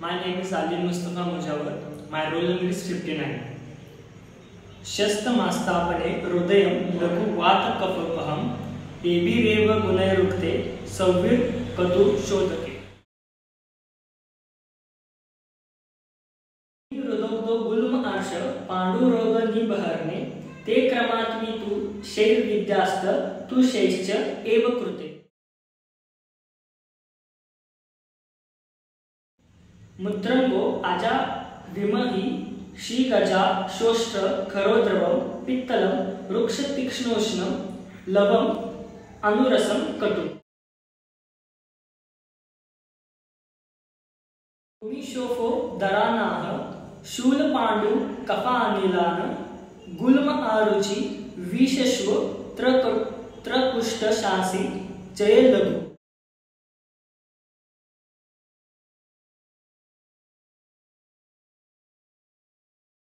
My name is Adil Mustafa Mujawar. My roll number is 59. शस्तमास्तापने हृदयं लघु वात कफपहं एभिरेव गुणैरुक्ते सौवीर कतु शोधके हृदोक्तो गुल्म आर्ष पांडुरोग निबहरणे ते क्रमात्मी तु शैर्विद्यास्त तु शैश्च एव कृते मुद्रंगो आजा विमहि शीगजा शोष्ठ खरोद्रवम पित्तलम वृक्ष तीक्ष्णोष्णम लवम अनुरसम कटु भूमिशोफो दरानाह शूल पांडु कफानिलान गुल्म आरुचि विशश्व त्रकुष्ट शासी जय लघु।